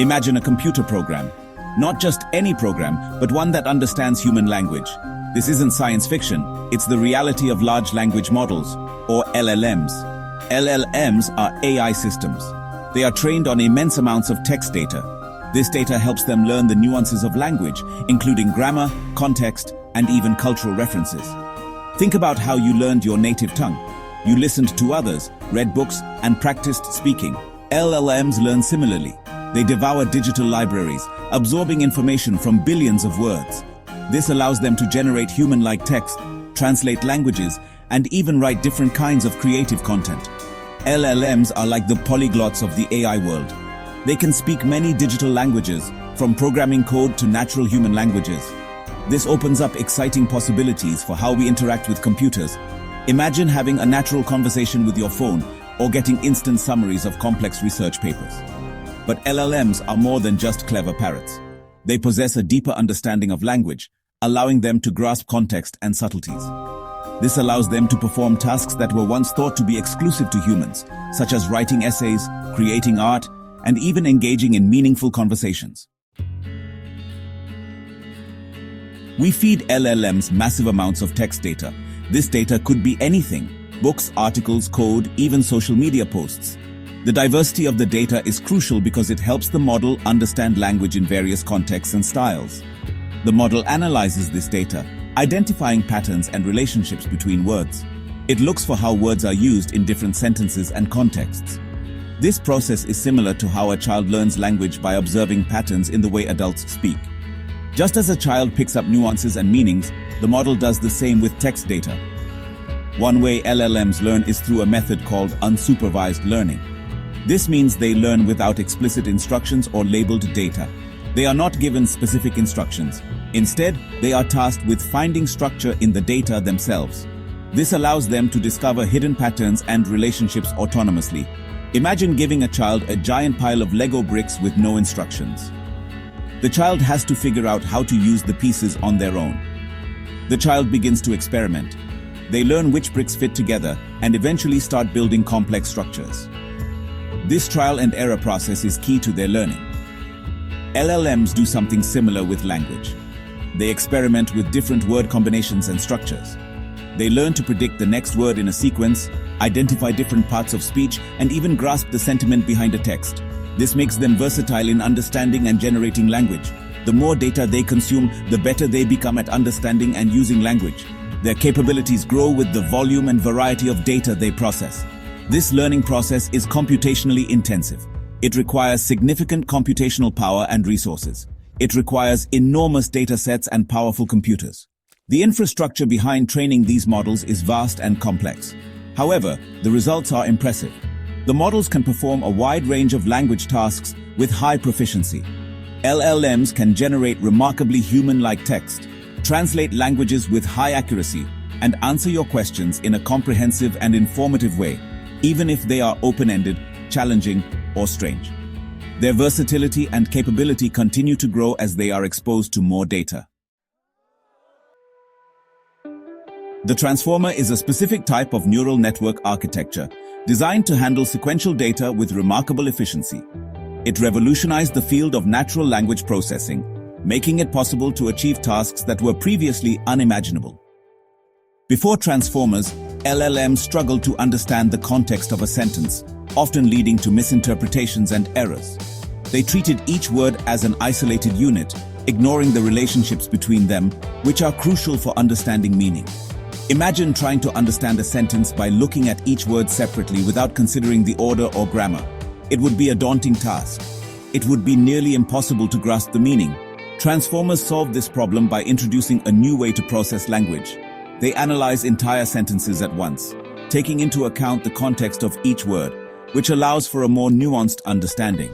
Imagine a computer program. Not just any program, but one that understands human language. This isn't science fiction, it's the reality of large language models, or LLMs. LLMs are AI systems. They are trained on immense amounts of text data. This data helps them learn the nuances of language, including grammar, context, and even cultural references. Think about how you learned your native tongue. You listened to others, read books, and practiced speaking. LLMs learn similarly. They devour digital libraries, absorbing information from billions of words. This allows them to generate human-like text, translate languages, and even write different kinds of creative content. LLMs are like the polyglots of the AI world. They can speak many digital languages, from programming code to natural human languages. This opens up exciting possibilities for how we interact with computers. Imagine having a natural conversation with your phone or getting instant summaries of complex research papers. But LLMs are more than just clever parrots. They possess a deeper understanding of language, allowing them to grasp context and subtleties. This allows them to perform tasks that were once thought to be exclusive to humans, such as writing essays, creating art, and even engaging in meaningful conversations. We feed LLMs massive amounts of text data. This data could be anything: books, articles, code, even social media posts. The diversity of the data is crucial because it helps the model understand language in various contexts and styles. The model analyzes this data, identifying patterns and relationships between words. It looks for how words are used in different sentences and contexts. This process is similar to how a child learns language by observing patterns in the way adults speak. Just as a child picks up nuances and meanings, the model does the same with text data. One way LLMs learn is through a method called unsupervised learning. This means they learn without explicit instructions or labeled data. They are not given specific instructions. Instead, they are tasked with finding structure in the data themselves. This allows them to discover hidden patterns and relationships autonomously. Imagine giving a child a giant pile of Lego bricks with no instructions. The child has to figure out how to use the pieces on their own. The child begins to experiment. They learn which bricks fit together and eventually start building complex structures. This trial and error process is key to their learning. LLMs do something similar with language. They experiment with different word combinations and structures. They learn to predict the next word in a sequence, identify different parts of speech, and even grasp the sentiment behind a text. This makes them versatile in understanding and generating language. The more data they consume, the better they become at understanding and using language. Their capabilities grow with the volume and variety of data they process. This learning process is computationally intensive. It requires significant computational power and resources. It requires enormous data sets and powerful computers. The infrastructure behind training these models is vast and complex. However, the results are impressive. The models can perform a wide range of language tasks with high proficiency. LLMs can generate remarkably human-like text, translate languages with high accuracy, and answer your questions in a comprehensive and informative way, even if they are open-ended, challenging, or strange. Their versatility and capability continue to grow as they are exposed to more data. The transformer is a specific type of neural network architecture designed to handle sequential data with remarkable efficiency. It revolutionized the field of natural language processing, making it possible to achieve tasks that were previously unimaginable. Before transformers, LLMs struggled to understand the context of a sentence, often leading to misinterpretations and errors. They treated each word as an isolated unit, ignoring the relationships between them, which are crucial for understanding meaning. Imagine trying to understand a sentence by looking at each word separately without considering the order or grammar. It would be a daunting task. It would be nearly impossible to grasp the meaning. Transformers solved this problem by introducing a new way to process language. They analyze entire sentences at once, taking into account the context of each word, which allows for a more nuanced understanding.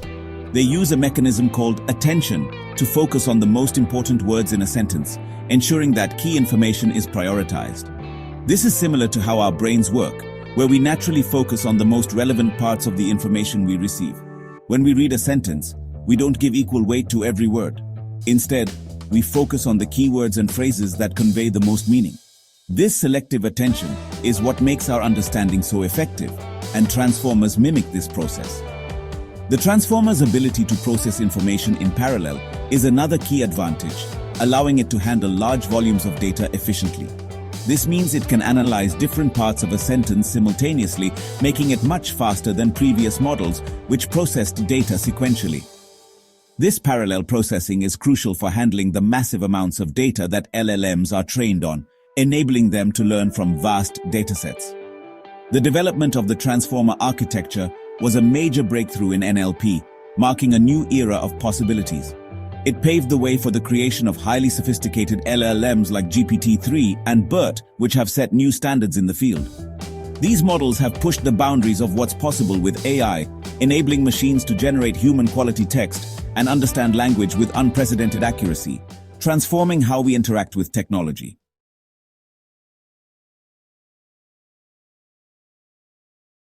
They use a mechanism called attention to focus on the most important words in a sentence, ensuring that key information is prioritized. This is similar to how our brains work, where we naturally focus on the most relevant parts of the information we receive. When we read a sentence, we don't give equal weight to every word. Instead, we focus on the key words and phrases that convey the most meaning. This selective attention is what makes our understanding so effective, and transformers mimic this process. The transformer's ability to process information in parallel is another key advantage, allowing it to handle large volumes of data efficiently. This means it can analyze different parts of a sentence simultaneously, making it much faster than previous models, which processed data sequentially. This parallel processing is crucial for handling the massive amounts of data that LLMs are trained on, enabling them to learn from vast datasets. The development of the transformer architecture was a major breakthrough in NLP, marking a new era of possibilities. It paved the way for the creation of highly sophisticated LLMs like GPT-3 and BERT, which have set new standards in the field. These models have pushed the boundaries of what's possible with AI, enabling machines to generate human-quality text and understand language with unprecedented accuracy, transforming how we interact with technology.